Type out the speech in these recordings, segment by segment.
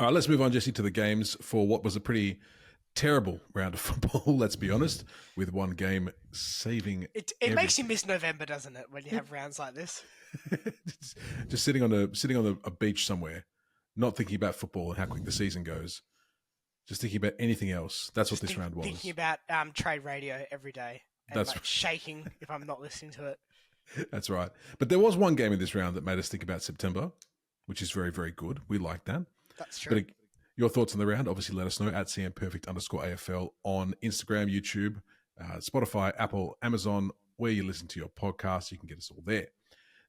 All right, let's move on, Jesse, to the games for what was a pretty terrible round of football, let's be honest, with one game saving It makes you miss November, doesn't it, when you have rounds like this? Just sitting on a beach somewhere, not thinking about football and how quick the season goes, just thinking about anything else. That's what this round was. Thinking about trade radio every day and That's right. shaking if I'm not listening to it. That's right. But there was one game in this round that made us think about September, which is very, very good. We like that. That's true. But your thoughts on the round, obviously let us know at @CMPerfect_AFL on Instagram, YouTube, Spotify, Apple, Amazon, where you listen to your podcast. You can get us all there.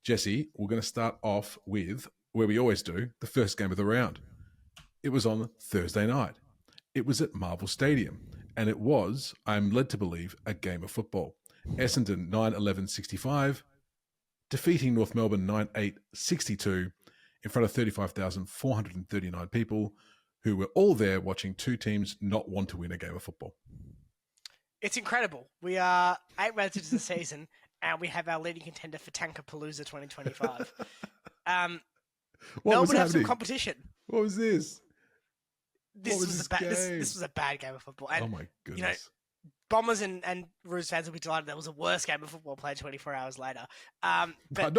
Jesse, we're going to start off with, where we always do, the first game of the round. It was on Thursday night. It was at Marvel Stadium, and it was, I'm led to believe, a game of football. Essendon 9-11-65, defeating North Melbourne 9-8-62 in front of 35,439 people who were all there watching two teams not want to win a game of football. It's incredible. We are 8 rounds into the season, and we have our leading contender for Tankapalooza 2025. Melbourne have some competition. What was this? This was a bad game of football. And, oh my goodness. Bombers and Roos fans will be delighted there was a worse game of football played 24 hours later. But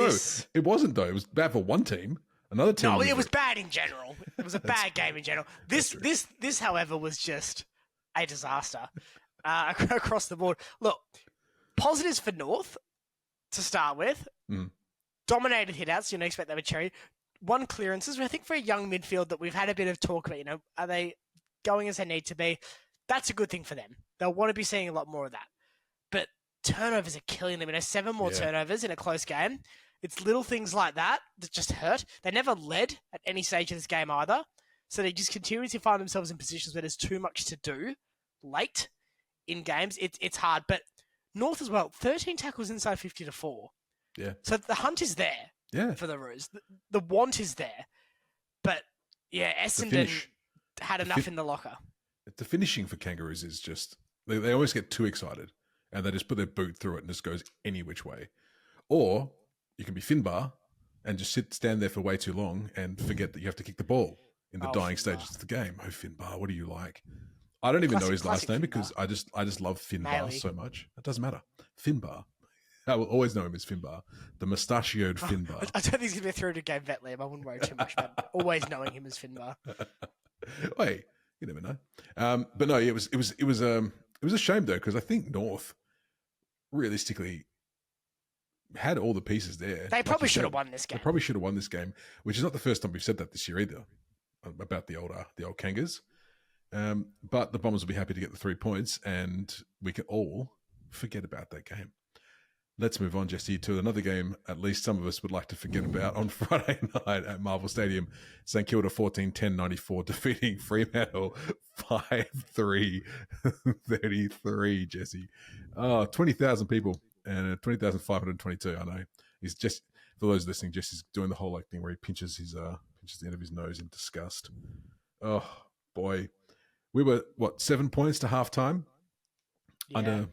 it wasn't though. It was bad for one team. Another team. No, it was bad in general. It was a bad game in general. This, however, was just a disaster across the board. Look, positives for North to start with. Dominated hitouts. You don't expect they would cherry. One clearances. I think for a young midfield that we've had a bit of talk about, are they going as they need to be? That's a good thing for them. They'll want to be seeing a lot more of that. But turnovers are killing them. 7 more turnovers in a close game. It's little things like that just hurt. They never led at any stage of this game either. So they just continue to find themselves in positions where there's too much to do late in games. It's hard. But North as well, 13 tackles inside 50-4. Yeah. So the hunt is there for the Roos. The want is there. But, Essendon had enough in the locker. The finishing for Kangaroos is just, they always get too excited and they just put their boot through it and just goes any which way. Or you can be Finbar and just stand there for way too long and forget that you have to kick the ball in the dying stages of the game. Oh, Finbar, what do you like? I don't even know his last name because I just love Finbar so much. It doesn't matter. Finbar. I will always know him as Finbar, the mustachioed Finbar. I don't think he's going to be through to game vet Liam. I wouldn't worry too much about always knowing him as Finbar. Wait. You never know. But no, it was a shame though, because I think North realistically had all the pieces there. They probably should have won this game. They probably should have won this game, which is not the first time we've said that this year either about the old Kangas. But the Bombers will be happy to get the 3 points, and we can all forget about that game. Let's move on, Jesse, to another game at least some of us would like to forget about on Friday night at Marvel Stadium. St Kilda 14-10-94, defeating Fremantle 5-3-33, Jesse. 20,000 people and 20,522, I know. He's just, for those listening, Jesse's doing the whole thing where he pinches the end of his nose in disgust. Oh, boy. We were, 7 points to halftime? Yeah.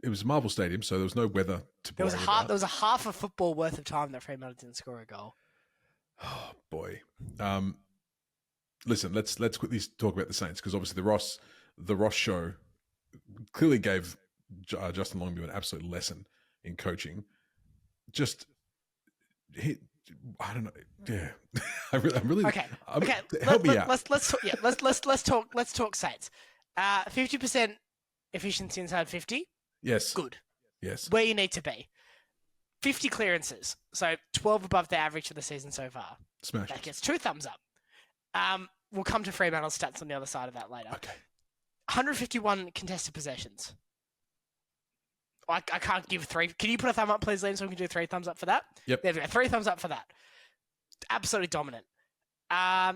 It was Marvel Stadium, so there was no weather to worry about. There was a half a football worth of time that Fremantle didn't score a goal. Oh boy! Listen, let's quickly talk about the Saints, because obviously the Ross show clearly gave Justin Longview an absolute lesson in coaching. I don't know. Yeah, I'm really okay. Help me out. Let's talk Saints. 50% efficiency inside 50. Yes. Good. Yes. Where you need to be. 50 clearances. So 12 above the average for the season so far. Smash. That gets 2 thumbs up. We'll come to Fremantle's stats on the other side of that later. Okay. 151 contested possessions. I can't give 3. Can you put a thumb up, please, Liam, so we can do 3 thumbs up for that? Yep. There we go. 3 thumbs up for that. Absolutely dominant. I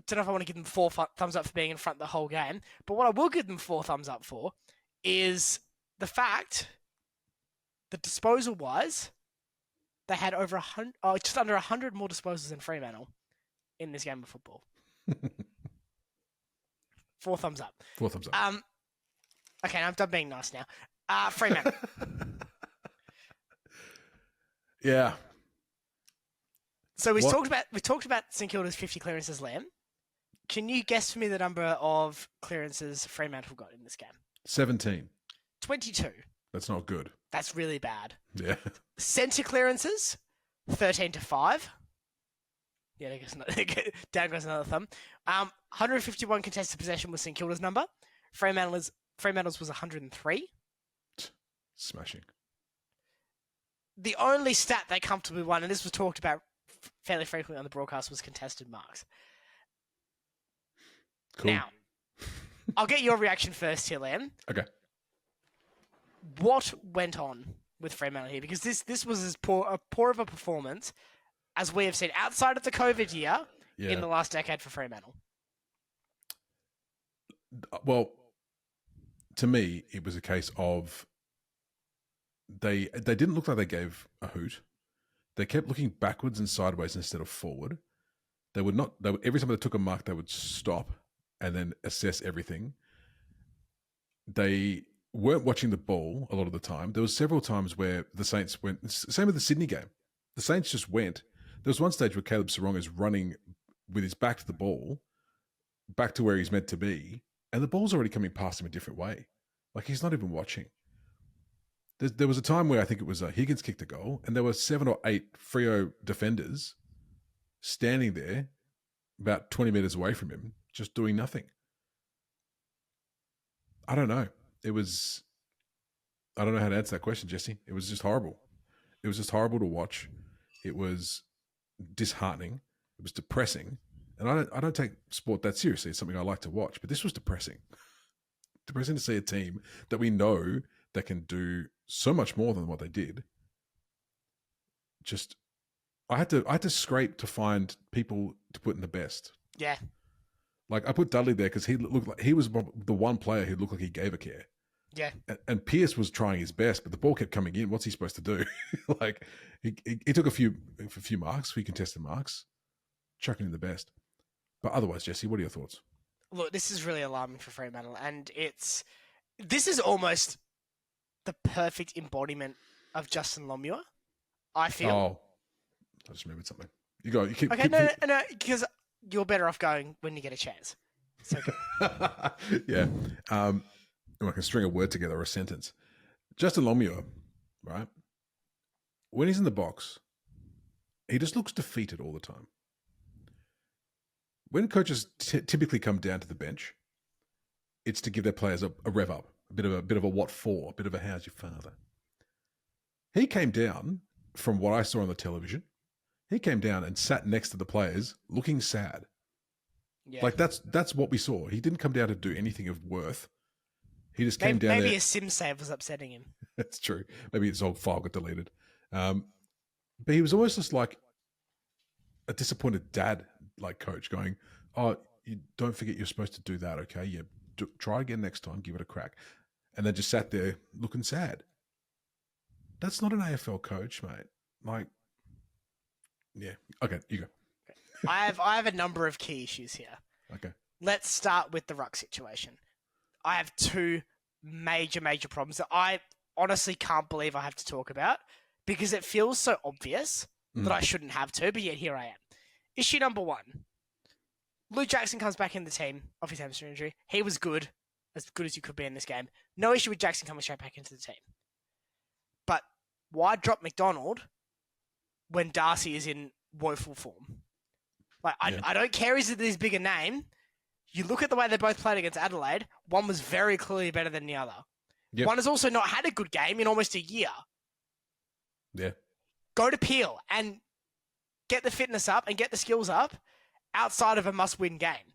don't know if I want to give them 4 thumbs up for being in front the whole game, but what I will give them 4 thumbs up for is the fact that disposal-wise, they had just under 100 more disposals than Fremantle in this game of football. 4 thumbs up. 4 thumbs up. Okay, I'm done being nice now. Fremantle. Yeah. So we talked about St Kilda's 50 clearances, Liam. Can you guess for me the number of clearances Fremantle got in this game? 17. 22. That's not good. That's really bad. Yeah. Centre clearances, 13-5. Yeah, down goes another thumb. 151 contested possession was St Kilda's number. Fremantle's was 103. Smashing. The only stat they comfortably won, and this was talked about fairly frequently on the broadcast, was contested marks. Cool. Now, I'll get your reaction first here, Liam. Okay. What went on with Fremantle here? Because this was as poor of a performance as we have seen outside of the COVID year in the last decade for Fremantle. Well, to me, it was a case of they didn't look like they gave a hoot. They kept looking backwards and sideways instead of forward. They would not. Every time they took a mark, they would stop and then assess everything. They weren't watching the ball a lot of the time. There was several times where the Saints went. Same with the Sydney game. The Saints just went. There was one stage where Caleb Sarong is running with his back to the ball, back to where he's meant to be, and the ball's already coming past him a different way. Like he's not even watching. There was a time where I think it was Higgins kicked a goal, and there were 7 or 8 Freo defenders standing there about 20 metres away from him, just doing nothing. I don't know. I don't know how to answer that question, Jesse. It was just horrible. It was just horrible to watch. It was disheartening. It was depressing. And I don't take sport that seriously. It's something I like to watch, but this was depressing. Depressing to see a team that we know that can do so much more than what they did. Just, I had to scrape to find people to put in the best. Yeah. Like I put Dudley there because he looked like he was the one player who looked like he gave a care. Yeah. And Pierce was trying his best, but the ball kept coming in. What's he supposed to do? Like he took a few contested marks, chucking in the best. But otherwise, Jesse, what are your thoughts? Look, this is really alarming for Fremantle, and this is almost the perfect embodiment of Justin Lomua, I feel. Oh, I just remembered something. You go. You keep. Okay, no, because you're better off going when you get a chance. So good. Yeah. I can string a word together or a sentence. Justin Lomua, right? When he's in the box, he just looks defeated all the time. When coaches typically come down to the bench, it's to give their players a rev up, a bit of a what for, a bit of a how's your father. He came down from what I saw on the television. He came down and sat next to the players, looking sad. Yeah. Like that's what we saw. He didn't come down to do anything of worth. He just came down. Maybe a sim save was upsetting him. That's true. Maybe his old file got deleted. But he was almost just like a disappointed dad, like coach, going, "Oh, you don't forget you're supposed to do that, okay? Yeah, try again next time. Give it a crack." And then just sat there looking sad. That's not an AFL coach, mate. Like, yeah. Okay, you go. I have a number of key issues here. Okay. Let's start with the ruck situation. I have 2 major problems that I honestly can't believe I have to talk about because it feels so obvious that I shouldn't have to, but yet here I am. Issue number 1. Luke Jackson comes back in the team off his hamstring injury. He was good as you could be in this game. No issue with Jackson coming straight back into the team. But why drop McDonald when Darcy is in woeful form? Like, I don't care he's this bigger name. You look at the way they both played against Adelaide, one was very clearly better than the other. Yep. One has also not had a good game in almost a year. Yeah. Go to Peel and get the fitness up and get the skills up outside of a must-win game.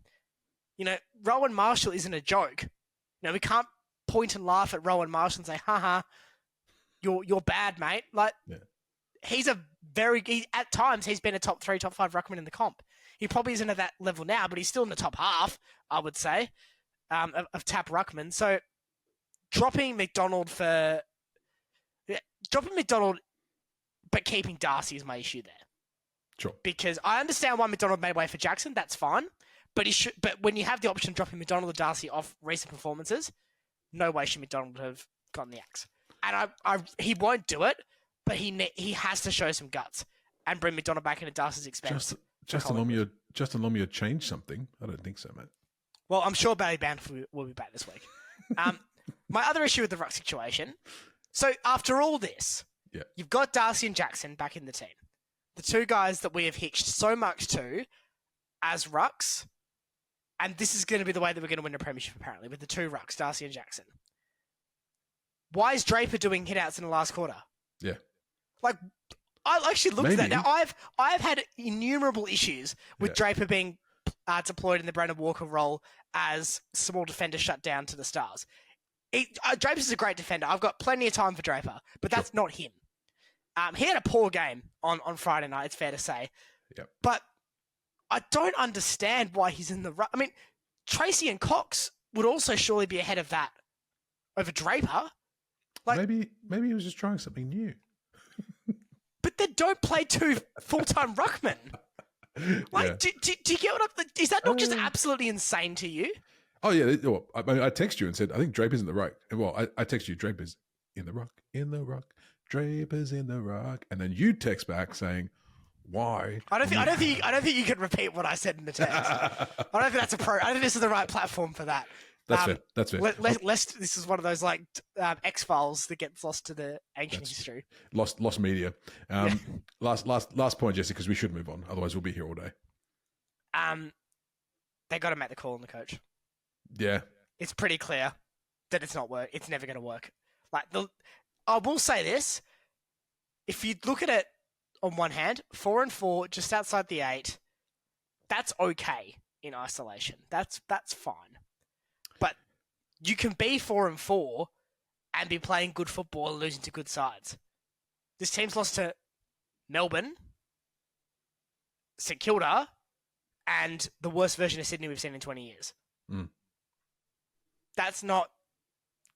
You know, Rowan Marshall isn't a joke. You know, we can't point and laugh at Rowan Marshall and say, haha, you're bad, mate. Like, he's at times he's been a top 3, top 5 ruckman in the comp. He probably isn't at that level now, but he's still in the top half, I would say, of tap ruckman. So dropping McDonald but keeping Darcy is my issue there. Sure. Because I understand why McDonald made way for Jackson. That's fine. But when you have the option of dropping McDonald or Darcy off recent performances, no way should McDonald have gotten the axe. And he won't do it, but he has to show some guts and bring McDonald back into Darcy's expense. Justin Lomua Justin Longmuir change something? I don't think so, mate. Well, I'm sure Bailey Banfield will be back this week. My other issue with the ruck situation. So after all this, you've got Darcy and Jackson back in the team. The two guys that we have hitched so much to as rucks. And this is going to be the way that we're going to win a premiership, apparently, with the two rucks, Darcy and Jackson. Why is Draper doing hit-outs in the last quarter? Yeah. Like, I actually looked at that. Now, I've had innumerable issues with Draper being deployed in the Brandon Walker role as small defender shut down to the stars. Draper's a great defender. I've got plenty of time for Draper, but that's not him. He had a poor game on Friday night, it's fair to say. Yep. But I don't understand why he's in the ruck. I mean, Tracy and Cox would also surely be ahead of that over Draper. Like, maybe he was just trying something new. But they don't play two full-time ruckmen. Like, do you get what is that not just absolutely insane to you? Oh, yeah. Well, I text you and said, I think Draper's in the ruck. Well, I text you, Draper's in the ruck, Draper's in the ruck. And then you text back saying, why? I don't think you can repeat what I said in the text. I don't think that's I don't think this is the right platform for that. That's fair. Lest this is one of those like X-Files that gets lost to the ancient history. Lost media. Last point, Jesse, because we should move on. Otherwise, we'll be here all day. They got to make the call on the coach. Yeah, it's pretty clear that it's never going to work. Like I will say this: if you look at it on one hand, 4-4, just outside the 8, that's okay in isolation. That's fine. But you can be 4-4 and be playing good football and losing to good sides. This team's lost to Melbourne, St Kilda, and the worst version of Sydney we've seen in 20 years. Mm. That's not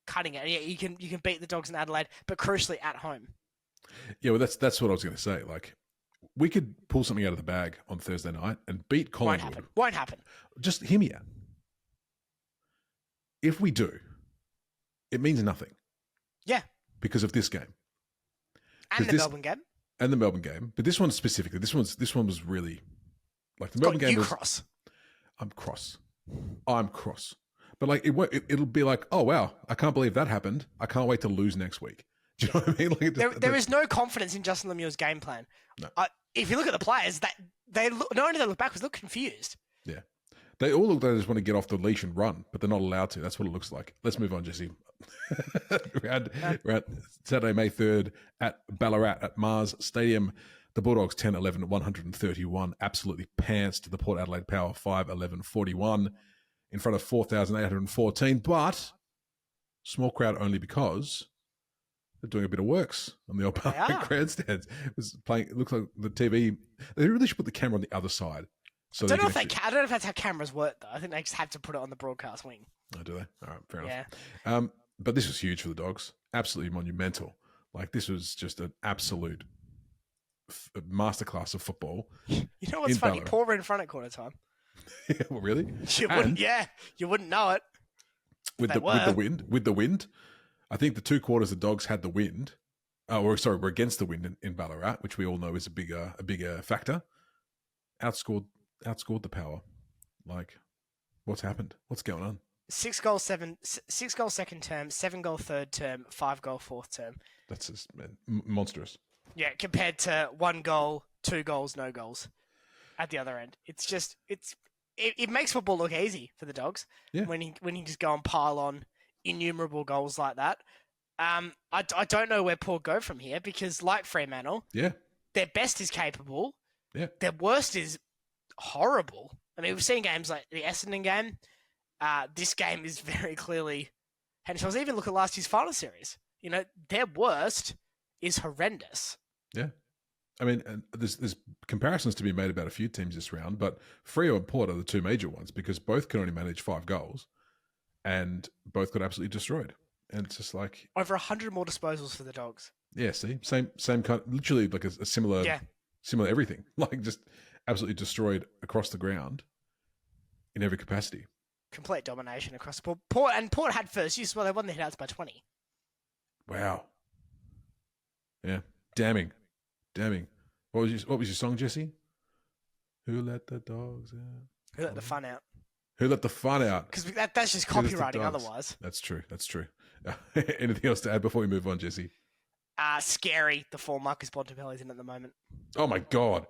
cutting it. Yeah, you can beat the Dogs in Adelaide, but crucially at home. Yeah, well, that's what I was going to say. Like, we could pull something out of the bag on Thursday night and beat Collingwood. Won't happen. Just hear me out. If we do, it means nothing. Yeah. Because of this game. And the Melbourne game. And the Melbourne game. But this one specifically, this one was really, like, the Melbourne game was... cross. I'm cross. But, like, it'll be like, oh, wow, I can't believe that happened. I can't wait to lose next week. Do you know what I mean? Like, there is no confidence in Justin Lemieux's game plan. No. If you look at the players, not only do they look backwards, they look confused. Yeah. They all look like they just want to get off the leash and run, but they're not allowed to. That's what it looks like. Let's move on, Jesse. We're at Saturday, May 3rd at Ballarat at Mars Stadium. The Bulldogs 10-11 at 131. Absolutely pantsed the Port Adelaide Power 5-11-41 in front of 4,814. But small crowd only because they're doing a bit of works on the old grandstands. It looks like the TV. They really should put the camera on the other side. So I don't know if that's how cameras work, though. I think they just have to put it on the broadcast wing. Oh, do they? All right, fair enough. But this was huge for the Dogs. Absolutely monumental. Like, this was just an absolute masterclass of football. You know what's funny? Paul were in front at quarter time. Yeah, well, really? You wouldn't know it. With the wind. I think the 2 quarters the Dogs had the wind. We're against the wind in Ballarat, which we all know is a bigger factor. Outscored the Power. Like, what's happened? What's going on? 6 goal second term, 7 goal third term, 5 goal fourth term. That's just monstrous. Yeah, compared to 1 goal, 2 goals, no goals at the other end. It's just it makes football look easy for the Dogs when you just go and pile on innumerable goals like that. I don't know where Port go from here because, like Fremantle, their best is capable. Yeah, their worst is horrible. I mean, we've seen games like the Essendon game. This game is very clearly, and so I was even look at last year's final series. You know, their worst is horrendous. Yeah. I mean, and there's comparisons to be made about a few teams this round, but Freo and Port are the 2 major ones because both can only manage 5 goals and both got absolutely destroyed. And it's just like... Over 100 more disposals for the Dogs. Yeah, see? Same kind, literally like a similar everything. Like, just absolutely destroyed across the ground in every capacity. Complete domination across the board. Port had first use, well, they won the hitouts by 20. Wow. Yeah. Damning. What was your song, Jesse? Who let the dogs out? Who let the fun out? Who let the fun out? Because that's just Give us the copywriting dogs. otherwise. That's true. Anything else to add before we move on, Jesse? Scary, the form Marcus Bontempelli's in at the moment. Oh, my God.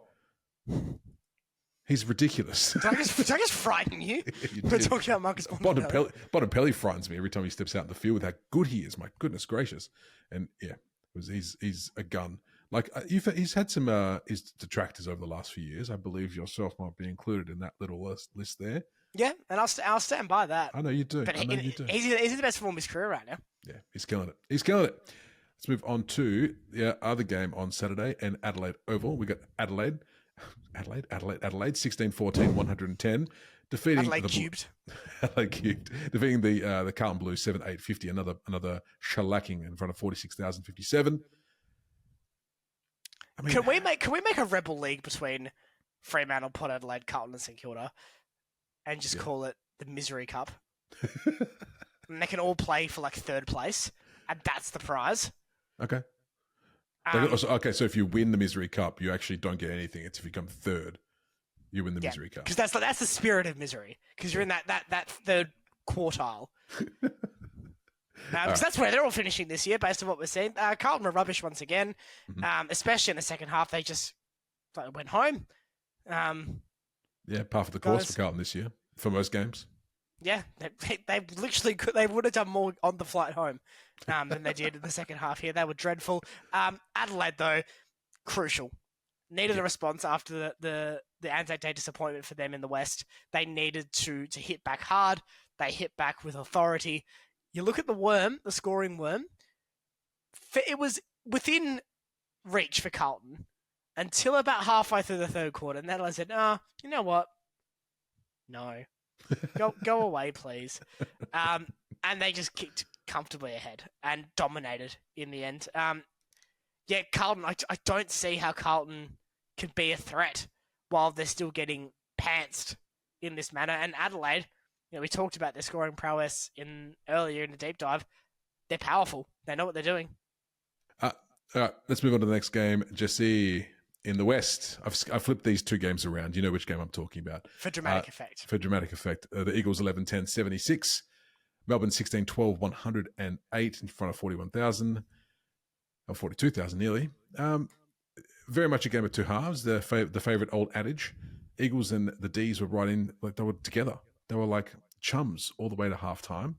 He's ridiculous. Did I just frighten you? We're talking about Marcus Bontempelli. Bontempelli frightens me every time he steps out in the field with how good he is. My goodness gracious. And, yeah, he's a gun. Like, he's had some his detractors over the last few years. I believe yourself might be included in that little list there. Yeah, and I'll stand by that. I know you do. But I know you do. He's in the best form of his career right now. Yeah, he's killing it. Let's move on to the other game on Saturday in Adelaide Oval. We got Adelaide, 16-14, 110, defeating Adelaide cubed. Adelaide cubed, defeating the Carlton Blues 7-8-50. Another shellacking in front of 46,057. I mean, can we make a rebel league between Fremantle, Port Adelaide, Carlton, and St Kilda, and just call it the Misery Cup? And they can all play for like third place, and that's the prize. Okay. Okay, so if you win the Misery Cup, you actually don't get anything. It's if you come third, you win the Misery Cup. Because that's the spirit of misery. Because you're in that third quartile. Because that's where they're all finishing this year, based on what we're seeing. Carlton were rubbish once again, especially in the second half. They just went home. Par for the course for Carlton this year, for most games. Yeah, they literally could. They would have done more on the flight home than they did in the second half here. They were dreadful. Adelaide, though, crucial. Needed a response after the Anzac Day disappointment for them in the West. They needed to hit back hard. They hit back with authority. You look at the scoring worm, it was within reach for Carlton until about halfway through the third quarter. And then I said, you know what? No. Go away, please. And they just kicked comfortably ahead and dominated in the end. Carlton, I don't see how Carlton can be a threat while they're still getting pantsed in this manner. And Adelaide, we talked about their scoring prowess earlier in the deep dive. They're powerful. They know what they're doing. All right, let's move on to the next game. Jesse, in the West, I've flipped these two games around. You know which game I'm talking about. For dramatic effect. The Eagles 11-10, 76. Melbourne 16-12, 108 in front of 41,000. Or 42,000 nearly. Very much a game of two halves. The favourite old adage. Eagles and the D's were right in, like they were together. They were like chums all the way to halftime.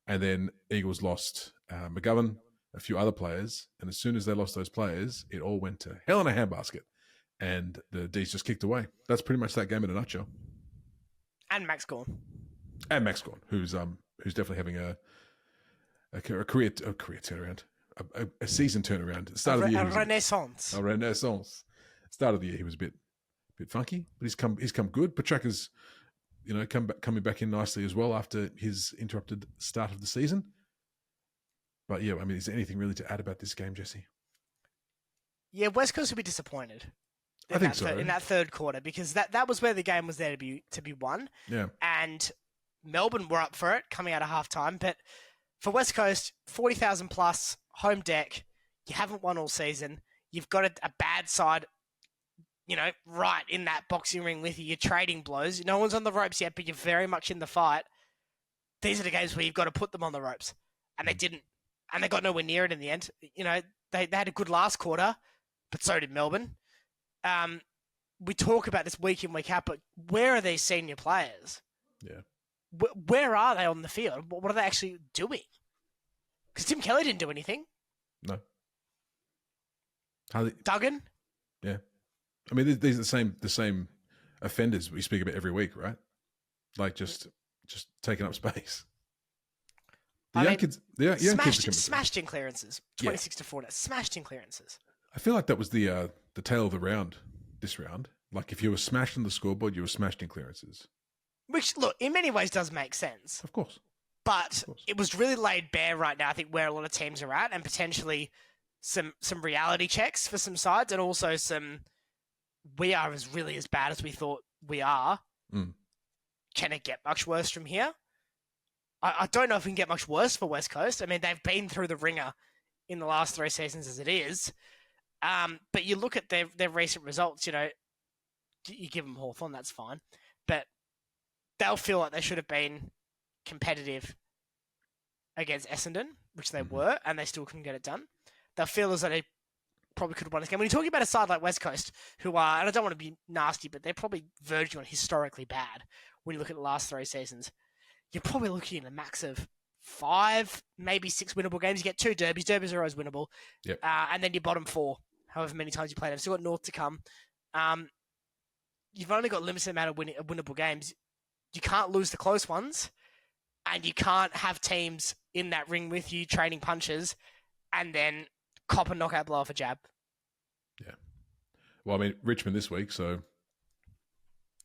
And then Eagles lost McGovern, a few other players. And as soon as they lost those players, it all went to hell in a handbasket. And the D's just kicked away. That's pretty much that game in a nutshell. And Max Gawn. Who's definitely having a career turnaround. A season turnaround. Start of the year, a renaissance. A renaissance. Start of the year, he was a bit funky, but he's come good. Petraka's, coming back in nicely as well after his interrupted start of the season. But yeah, I mean, is there anything really to add about this game, Jesse? Yeah, West Coast will be disappointed. I think so. In that third quarter, because that was where the game was there to be won. Yeah. And Melbourne were up for it coming out of halftime, but for West Coast, 40,000 plus home deck. You haven't won all season. You've got a bad side, right in that boxing ring with you. You're trading blows. No one's on the ropes yet, but you're very much in the fight. These are the games where you've got to put them on the ropes, and they didn't, and they got nowhere near it in the end. They had a good last quarter, but so did Melbourne. We talk about this week in, week out, but where are these senior players? Yeah. Where are they on the field? What are they actually doing? Because Tim Kelly didn't do anything. No. Duggan? Yeah. I mean, these are the same offenders we speak about every week, right? Like just taking up space. The young kids smashed in clearances. 26-4. Smashed in clearances. I feel like that was the tail of the round this round. Like if you were smashed on the scoreboard, you were smashed in clearances. Which, look, in many ways does make sense. Of course. But it was really laid bare right now, I think, where a lot of teams are at, and potentially some reality checks for some sides, and also we are really as bad as we thought we are. Mm. Can it get much worse from here? I don't know if we can get much worse for West Coast. I mean, they've been through the ringer in the last 3 seasons as it is. But you look at their recent results, you you give them Hawthorn, that's fine. But they'll feel like they should have been competitive against Essendon, which they were, and they still couldn't get it done. They'll feel as though they probably could have won this game. When you're talking about a side like West Coast, who are, and I don't want to be nasty, but they're probably verging on historically bad when you look at the last 3 seasons, you're probably looking at a max of 5, maybe 6 winnable games. You get 2 derbies. Derbies are always winnable. Yep. And then your bottom 4, however many times you play them. Still got North to come. You've only got a limited amount of winnable games. You can't lose the close ones, and you can't have teams in that ring with you trading punches and then cop a knockout blow off a jab. Yeah. Well, I mean, Richmond this week, so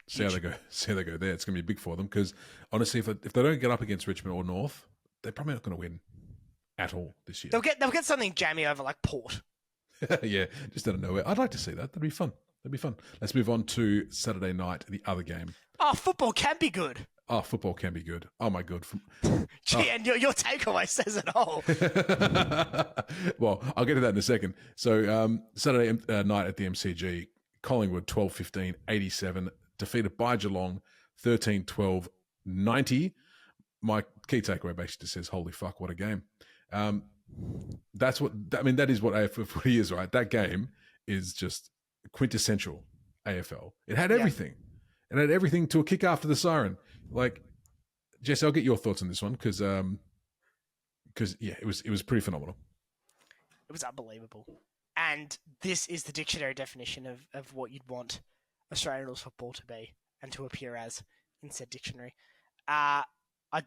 see how they go. See how they go there. It's going to be big for them because honestly, if they don't get up against Richmond or North, they're probably not going to win at all this year. They'll get something jammy over like Port. Yeah, just out of nowhere. I'd like to see that. That'd be fun. Let's move on to Saturday night, the other game. Oh, football can be good. Oh, football can be good. Oh, my God. Gee, and your takeaway says it all. Well, I'll get to that in a second. So Saturday night at the MCG, Collingwood 12-15, 87, defeated by Geelong 13-12, 90. My key takeaway basically says, holy fuck, what a game. That is what AFL footy is, right? That game is just quintessential AFL. It had everything. Yeah. It had everything to a kick after the siren. Like, Jesse, I'll get your thoughts on this one because it was pretty phenomenal. It was unbelievable. And this is the dictionary definition of what you'd want Australian rules football to be and to appear as in said dictionary. I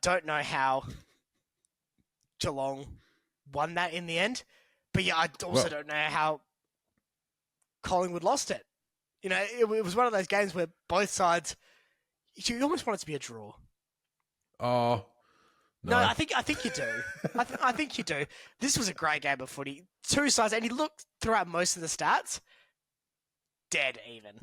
don't know how Geelong won that in the end, but yeah, I also don't know how Collingwood lost it. You know, it was one of those games where both sides, you almost want it to be a draw. Oh, no, I think you do. I think you do. This was a great game of footy. 2 sides, and you look throughout most of the stats, dead even.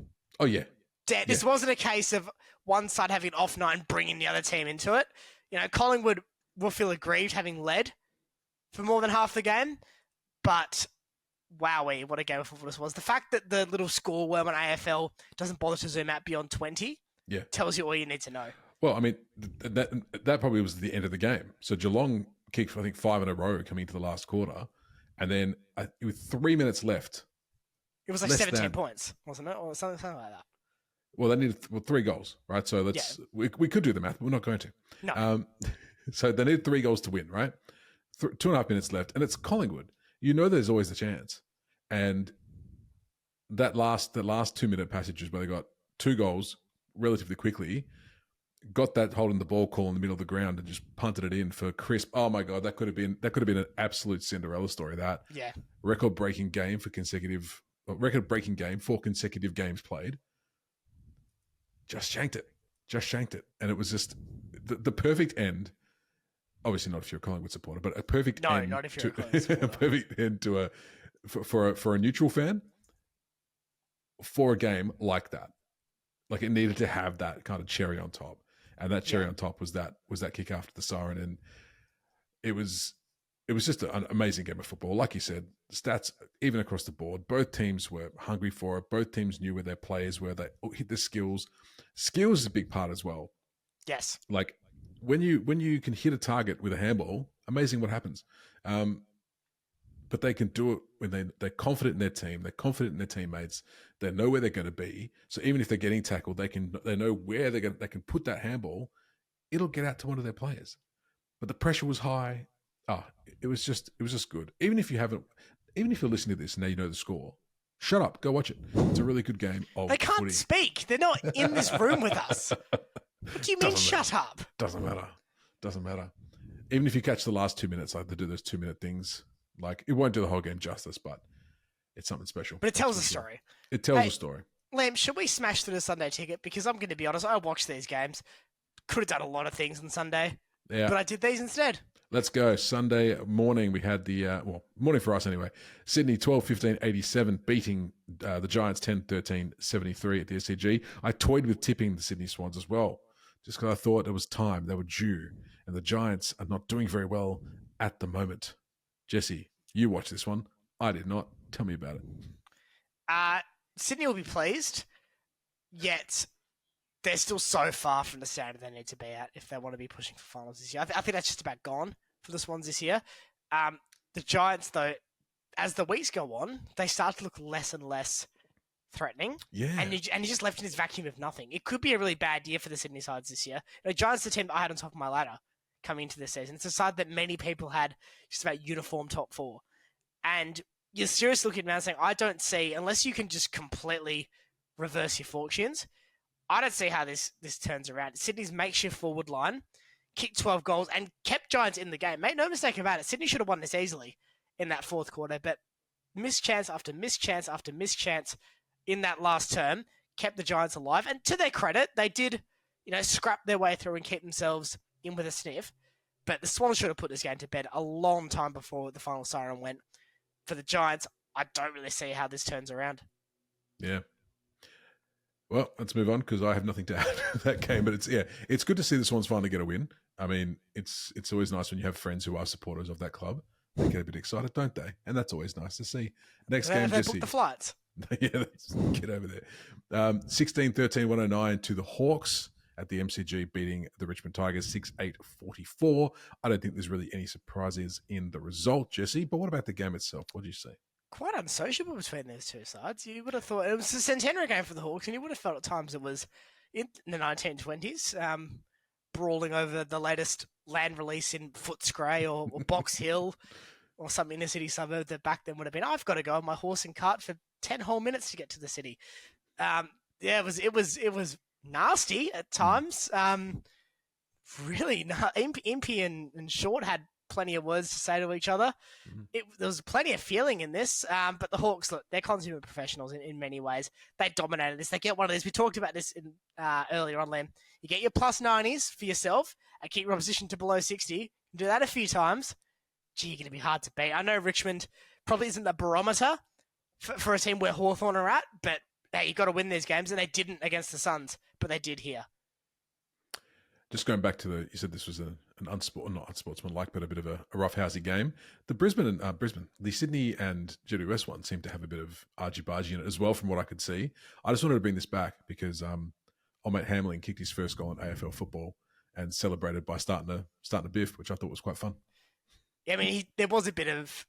Oh, yeah. Dead. Yeah. This wasn't a case of one side having an off night and bringing the other team into it. You know, Collingwood will feel aggrieved having led for more than half the game, but wowee, what a game of football this was. The fact that the little score worm on AFL doesn't bother to zoom out beyond 20 tells you all you need to know. Well, I mean, that probably was the end of the game. So Geelong kicked, I think, 5 in a row coming into the last quarter. And then with 3 minutes left. It was like 17 points, wasn't it? Or something like that. Well, they needed 3 goals, right? So we could do the math, but we're not going to. No. So they needed 3 goals to win, right? 2.5 minutes left. And it's Collingwood. You know there's always a chance. And that last 2-minute passages where they got 2 goals relatively quickly, got that holding the ball call in the middle of the ground and just punted it in for crisp. Oh my God, that could have been an absolute Cinderella story. That record-breaking game for consecutive games played. Just shanked it. And it was just the perfect end. Obviously not if you're a Collingwood supporter, but a perfect end. No, not if you're a Collingwood supporter. A perfect end to for a neutral fan for a game like that. Like it needed to have that kind of cherry on top. And that cherry on top was that kick after the siren. And it was just an amazing game of football. Like you said, stats, even across the board, both teams were hungry for it. Both teams knew where their players were. They hit the skills. Skills is a big part as well. Yes. Like when you can hit a target with a handball, amazing what happens. But they can do it when they're confident in their team. They're confident in their teammates. They know where they're going to be. So even if they're getting tackled, they know where they can put that handball. It'll get out to one of their players. But the pressure was high. It was just good. Even if you're listening to this and now you know the score, shut up, go watch it. It's a really good game of They can't footy. speak. They're not in this room with us. What do you mean, shut up? Doesn't matter. Even if you catch the last 2 minutes, like they do those 2-minute things, like it won't do the whole game justice, but it's something special. But it tells a story. It tells a story. Liam, should we smash through the Sunday ticket? Because I'm going to be honest, I watched these games. Could have done a lot of things on Sunday. Yeah. But I did these instead. Let's go. Sunday morning, we had the, morning for us anyway, Sydney 12-15-87, beating the Giants 10-13-73 at the SCG. I toyed with tipping the Sydney Swans as well, just because I thought it was time. They were due. And the Giants are not doing very well at the moment. Jesse, you watched this one. I did not. Tell me about it. Sydney will be pleased. Yet they're still so far from the standard they need to be at if they want to be pushing for finals this year. I think that's just about gone for the Swans this year. The Giants, though, as the weeks go on, they start to look less and less threatening. Yeah. And you're just left in this vacuum of nothing. It could be a really bad year for the Sydney sides this year. The Giants, the team that I had on top of my ladder coming into this season. It's a side that many people had just about uniform top four. And you're seriously looking around saying, I don't see, unless you can just completely reverse your fortunes, I don't see how this turns around. Sydney's makeshift forward line kicked 12 goals and kept Giants in the game. Make no mistake about it. Sydney should have won this easily in that fourth quarter, but missed chance after missed chance after missed chance in that last term kept the Giants alive. And to their credit, they did, scrap their way through and keep themselves in with a sniff. But the Swans should have put this game to bed a long time before the final siren went. For the Giants, I don't really see how this turns around. Yeah. Well, let's move on because I have nothing to add to that game. But it's good to see the Swans finally get a win. I mean, it's always nice when you have friends who are supporters of that club. They get a bit excited, don't they? And that's always nice to see. Next game, they booked the flights. Yeah, let's get over there. 16-13-109 to the Hawks at the MCG, beating the Richmond Tigers 6-8-44. I don't think there's really any surprises in the result, Jesse. But what about the game itself? What do you say? Quite unsociable between those two sides. You would have thought it was a centenary game for the Hawks, and you would have felt at times it was in the 1920s, brawling over the latest land release in Footscray or Box Hill or something in a city suburb that back then would have been, I've got to go on my horse and cart for 10 whole minutes to get to the city. It was nasty at times. Really, Impey and Short had plenty of words to say to each other. There was plenty of feeling in this, but the Hawks, look, they're consummate professionals in many ways. They dominated this. They get one of these. We talked about this earlier on, Liam. You get your plus 90s for yourself and keep your opposition to below 60. You do that a few times. Gee, you're going to be hard to beat. I know Richmond probably isn't the barometer for a team where Hawthorn are at, but hey, you got to win these games, and they didn't against the Suns, but they did here. Just going back to you said this was not unsportsmanlike, but a bit of a roughhousey game. The Sydney and GWS one seemed to have a bit of argy-bargy in it as well, from what I could see. I just wanted to bring this back because old mate Hamlin kicked his first goal in AFL football and celebrated by starting a biff, which I thought was quite fun. Yeah, I mean, there was a bit of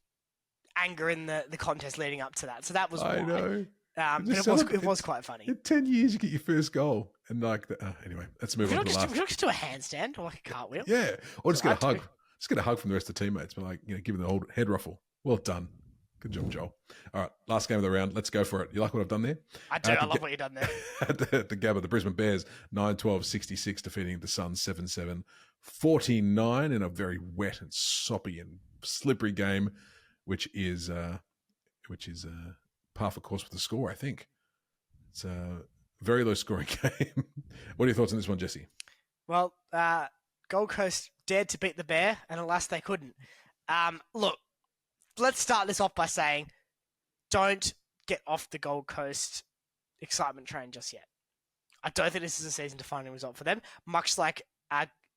anger in the contest leading up to that, so that was why. I know. But it was quite funny. In 10 years, you get your first goal. And anyway, let's move on to the last. We don't just do a handstand or like a cartwheel. Yeah, or just get a hug. Just get a hug from the rest of the teammates. But give them the old head ruffle. Well done. Good job, Joel. All right, last game of the round. Let's go for it. You like what I've done there? I do. I love what you've done there. At the Gabba, the Brisbane Bears 9-12-66 defeating the Suns 7-7-49 in a very wet and soppy and slippery game, which is par for course with the score, I think. It's a very low scoring game. What are your thoughts on this one, Jesse? Well, Gold Coast dared to beat the Bear, and alas, they couldn't. Look, let's start this off by saying, don't get off the Gold Coast excitement train just yet. I don't think this is a season-defining result for them, much like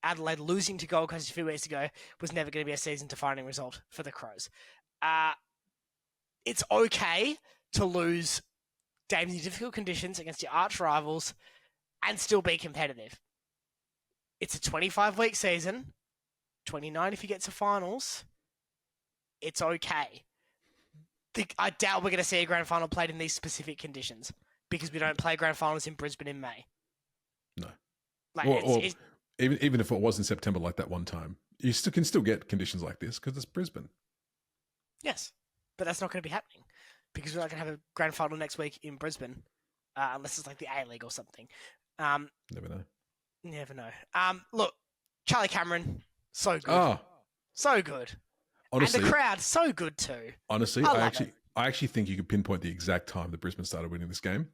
Adelaide losing to Gold Coast a few weeks ago was never going to be a season-defining result for the Crows. It's okay to lose games in difficult conditions against your arch rivals and still be competitive. It's a 25-week season, 29 if you get to finals. It's okay. I doubt we're going to see a grand final played in these specific conditions because we don't play grand finals in Brisbane in May. No. Even if it was in September like that one time, you can still get conditions like this because it's Brisbane. Yes, but that's not going to be happening because we're not going to have a grand final next week in Brisbane unless it's like the A-League or something. Never know. Never know. Look, Charlie Cameron, so good. Oh. So good. Honestly, and the crowd, so good too. Honestly, I actually think you could pinpoint the exact time that Brisbane started winning this game.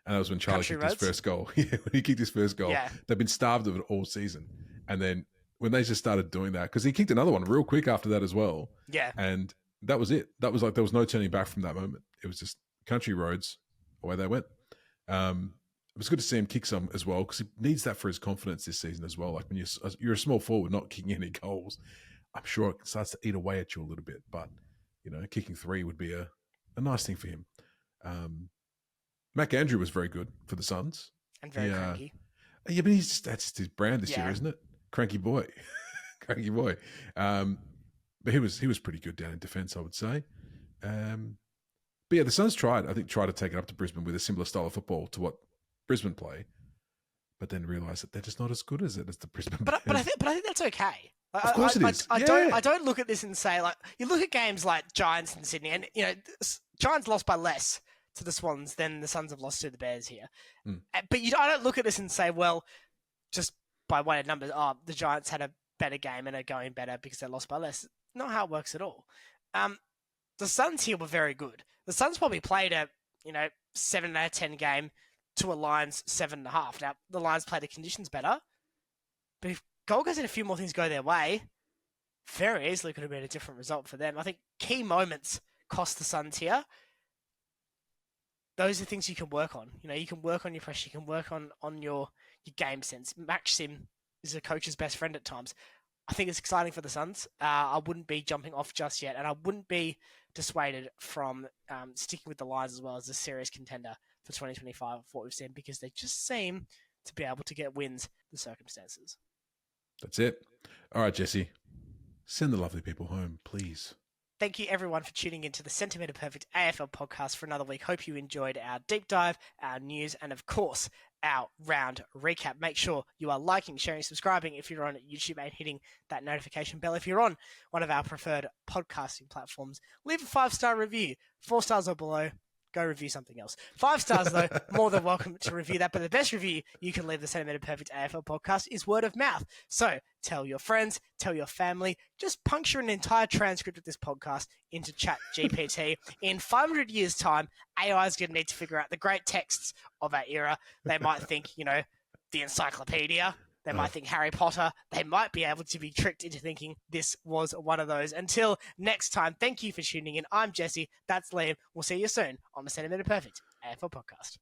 And that was when Charlie kicked his first goal. Yeah, when he kicked his first goal. Yeah. They've been starved of it all season. And then when they just started doing that, because he kicked another one real quick after that as well. Yeah. And that was it. That was like, there was no turning back from that moment. It was just country roads, away they went. It was good to see him kick some as well, because he needs that for his confidence this season as well. Like when you're a small forward, not kicking any goals, I'm sure it starts to eat away at you a little bit. But, kicking 3 would be a nice thing for him. Mac Andrew was very good for the Suns. And very cranky. Yeah, but that's just his brand this year, isn't it? Cranky boy. Cranky boy. But he was pretty good down in defence, I would say. But yeah, the Suns tried to take it up to Brisbane with a similar style of football to what Brisbane play, but then realised that they're just not as good as the Brisbane. But I think that's okay. Of course it is. I don't look at this and say, like, you look at games like Giants in Sydney, and Giants lost by less to the Swans than the Suns have lost to the Bears here. But I don't look at this and say, well, just by weighted numbers, the Giants had a better game and are going better because they lost by less. Not how it works at all. The Suns here were very good. The Suns probably played a 7 out of 10 game to a Lions 7.5. Now the Lions played the conditions better, but if Gold Coast and a few more things go their way, very easily could have been a different result for them. I think key moments cost the Suns here. Those are things you can work on. You can work on your pressure. You can work on your game sense. Max Sim is a coach's best friend at times. I think it's exciting for the Suns. I wouldn't be jumping off just yet, and I wouldn't be dissuaded from sticking with the Lions as well as a serious contender for 2025 of what we've seen, because they just seem to be able to get wins the circumstances. That's it. All right, Jesse. Send the lovely people home, please. Thank you, everyone, for tuning into the Centimetre Perfect AFL podcast for another week. Hope you enjoyed our deep dive, our news, and, of course, our round recap. Make sure you are liking, sharing, subscribing if you're on YouTube, and hitting that notification bell if you're on one of our preferred podcasting platforms. Leave a 5-star review, 4 stars or below. Go review something else. 5 stars, though, more than welcome to review that. But the best review you can leave the Centimetre Perfect AFL podcast is word of mouth. So tell your friends, tell your family, just puncture an entire transcript of this podcast into ChatGPT. In 500 years' time, AI is going to need to figure out the great texts of our era. They might think, the encyclopedia. They might think Harry Potter. They might be able to be tricked into thinking this was one of those. Until next time, thank you for tuning in. I'm Jesse. That's Liam. We'll see you soon on the Centimetre Perfect AFL podcast.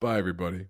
Bye, everybody.